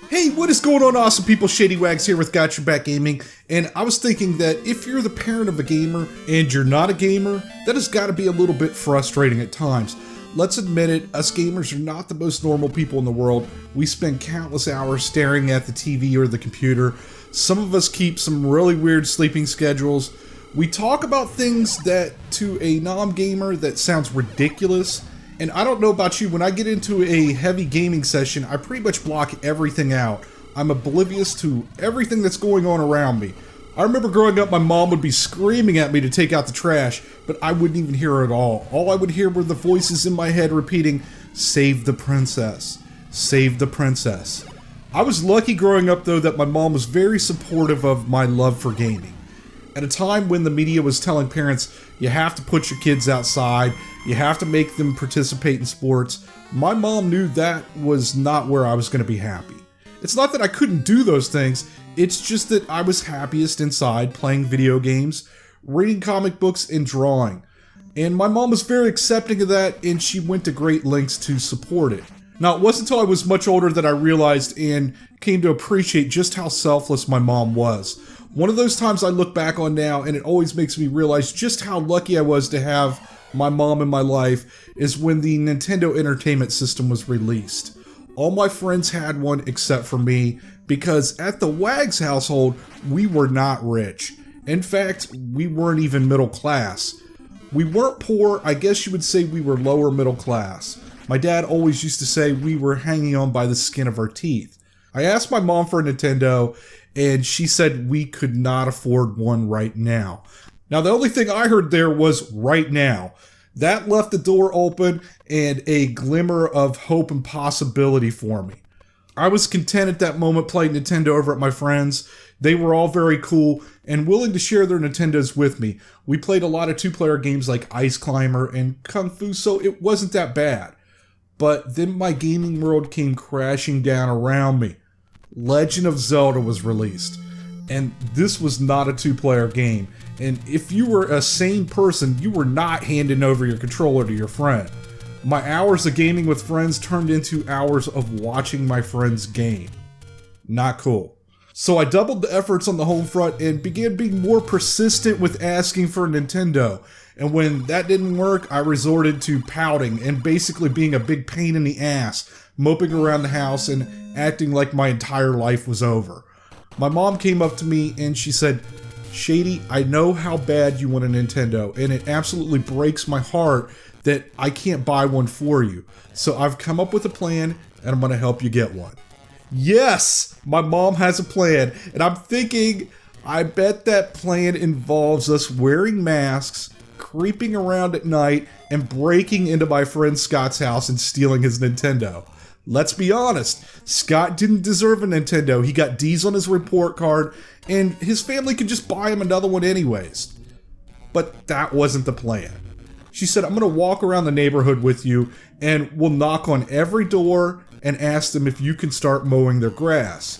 Hey, what is going on, awesome people? Shady Wags here with Got Your Back Gaming, and I was thinking that if you're the parent of a gamer and you're not a gamer, that has got to be a little bit frustrating at times. Let's admit it, us gamers are not the most normal people in the world. We spend countless hours staring at the TV or the computer. Some of us keep some really weird sleeping schedules. We talk about things that, to a non-gamer, that sounds ridiculous. And I don't know about you, when I get into a heavy gaming session, I pretty much block everything out. I'm oblivious to everything that's going on around me. I remember growing up, my mom would be screaming at me to take out the trash, but I wouldn't even hear her at all. All I would hear were the voices in my head repeating, "Save the princess, save the princess." I was lucky growing up though that my mom was very supportive of my love for gaming. At a time when the media was telling parents, you have to put your kids outside, you have to make them participate in sports, my mom knew that was not where I was going to be happy. It's not that I couldn't do those things, it's just that I was happiest inside playing video games, reading comic books, and drawing. And my mom was very accepting of that, and she went to great lengths to support it. Now, it wasn't until I was much older that I realized and came to appreciate just how selfless my mom was. One of those times I look back on now, and it always makes me realize just how lucky I was to have my mom in my life, is when the Nintendo Entertainment System was released. All my friends had one except for me, because at the Wags household, we were not rich. In fact, we weren't even middle class. We weren't poor, I guess you would say we were lower middle class. My dad always used to say we were hanging on by the skin of our teeth. I asked my mom for a Nintendo, and she said we could not afford one right now. Now, the only thing I heard there was right now. That left the door open and a glimmer of hope and possibility for me. I was content at that moment playing Nintendo over at my friends'. They were all very cool and willing to share their Nintendos with me. We played a lot of two-player games like Ice Climber and Kung Fu, so it wasn't that bad. But then my gaming world came crashing down around me. Legend of Zelda was released, and this was not a two-player game. And if you were a sane person, you were not handing over your controller to your friend. My hours of gaming with friends turned into hours of watching my friends game. Not cool. So I doubled the efforts on the home front and began being more persistent with asking for a Nintendo. And when that didn't work, I resorted to pouting and basically being a big pain in the ass, moping around the house and acting like my entire life was over. My mom came up to me and she said, "Shady, I know how bad you want a Nintendo, and it absolutely breaks my heart that I can't buy one for you. So I've come up with a plan, and I'm going to help you get one." Yes, my mom has a plan, and I'm thinking, I bet that plan involves us wearing masks, creeping around at night, and breaking into my friend Scott's house and stealing his Nintendo. Let's be honest, Scott didn't deserve a Nintendo. He got D's on his report card, and his family could just buy him another one anyways. But that wasn't the plan. She said, "I'm going to walk around the neighborhood with you, and we'll knock on every door and ask them if you can start mowing their grass.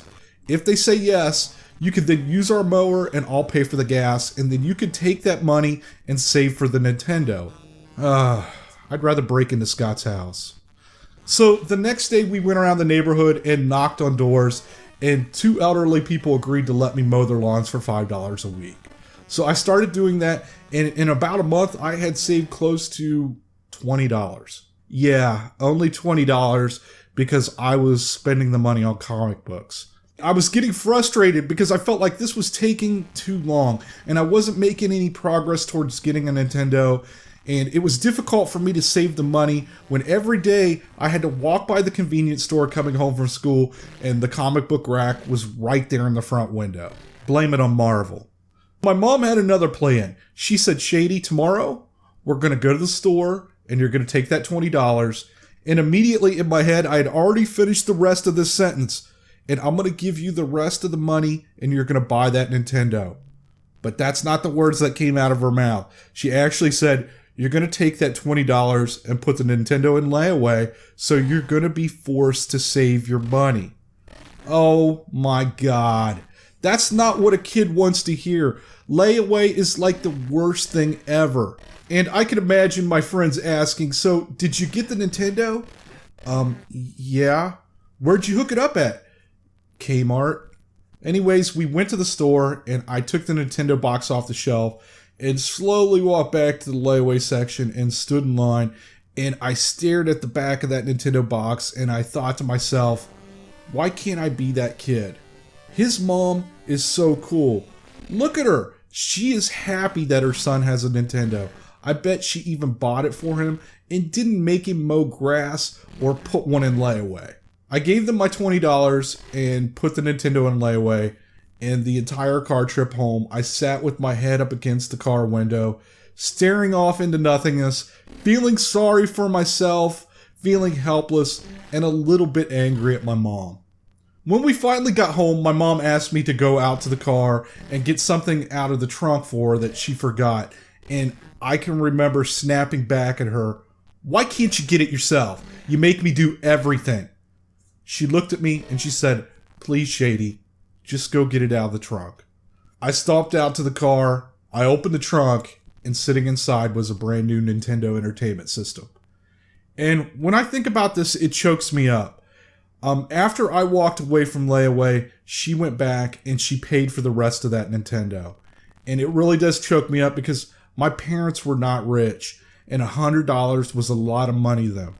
If they say yes, you can then use our mower and I'll pay for the gas, and then you can take that money and save for the Nintendo." I'd rather break into Scott's house. So the next day we went around the neighborhood and knocked on doors, and two elderly people agreed to let me mow their lawns for $5 a week. So I started doing that, and in about a month I had saved close to $20. Yeah, only $20 because I was spending the money on comic books. I was getting frustrated because I felt like this was taking too long, and I wasn't making any progress towards getting a Nintendo. And it was difficult for me to save the money when every day I had to walk by the convenience store coming home from school and the comic book rack was right there in the front window. Blame it on Marvel. My mom had another plan. She said, "Shady, tomorrow we're going to go to the store and you're going to take that $20. And immediately in my head, I had already finished the rest of this sentence. "And I'm going to give you the rest of the money and you're going to buy that Nintendo." But that's not the words that came out of her mouth. She actually said, "You're going to take that $20 and put the Nintendo in layaway, so you're going to be forced to save your money." Oh my God. That's not what a kid wants to hear. Layaway is like the worst thing ever. And I can imagine my friends asking, "So, did you get the Nintendo?" Yeah. "Where'd you hook it up at?" Kmart. Anyways, we went to the store and I took the Nintendo box off the shelf and slowly walked back to the layaway section and stood in line, and I stared at the back of that Nintendo box and I thought to myself, why can't I be that kid? His mom is so cool. Look at her. She is happy that her son has a Nintendo. I bet she even bought it for him and didn't make him mow grass or put one in layaway. I gave them my $20 and put the Nintendo in layaway, and the entire car trip home, I sat with my head up against the car window, staring off into nothingness, feeling sorry for myself, feeling helpless, and a little bit angry at my mom. When we finally got home, my mom asked me to go out to the car and get something out of the trunk for her that she forgot, and I can remember snapping back at her, "Why can't you get it yourself? You make me do everything." She looked at me and she said, "Please, Shady, just go get it out of the trunk." I stomped out to the car, I opened the trunk, and sitting inside was a brand new Nintendo Entertainment System. And when I think about this, it chokes me up. After I walked away from layaway, she went back and she paid for the rest of that Nintendo. And it really does choke me up because my parents were not rich, and $100 was a lot of money to them.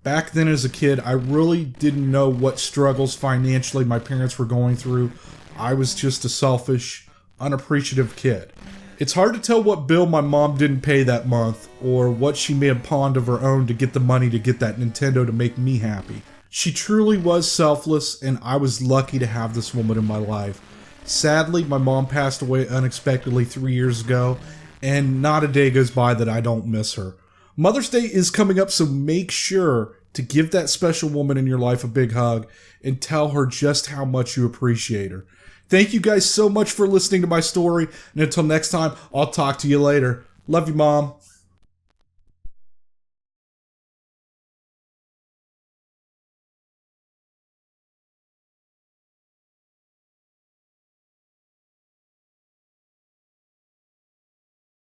Back then as a kid, I really didn't know what struggles financially my parents were going through. I was just a selfish, unappreciative kid. It's hard to tell what bill my mom didn't pay that month, or what she may have pawned of her own to get the money to get that Nintendo to make me happy. She truly was selfless, and I was lucky to have this woman in my life. Sadly, my mom passed away unexpectedly 3 years ago, and not a day goes by that I don't miss her. Mother's Day is coming up, so make sure to give that special woman in your life a big hug and tell her just how much you appreciate her. Thank you guys so much for listening to my story, and until next time, I'll talk to you later. Love you, Mom.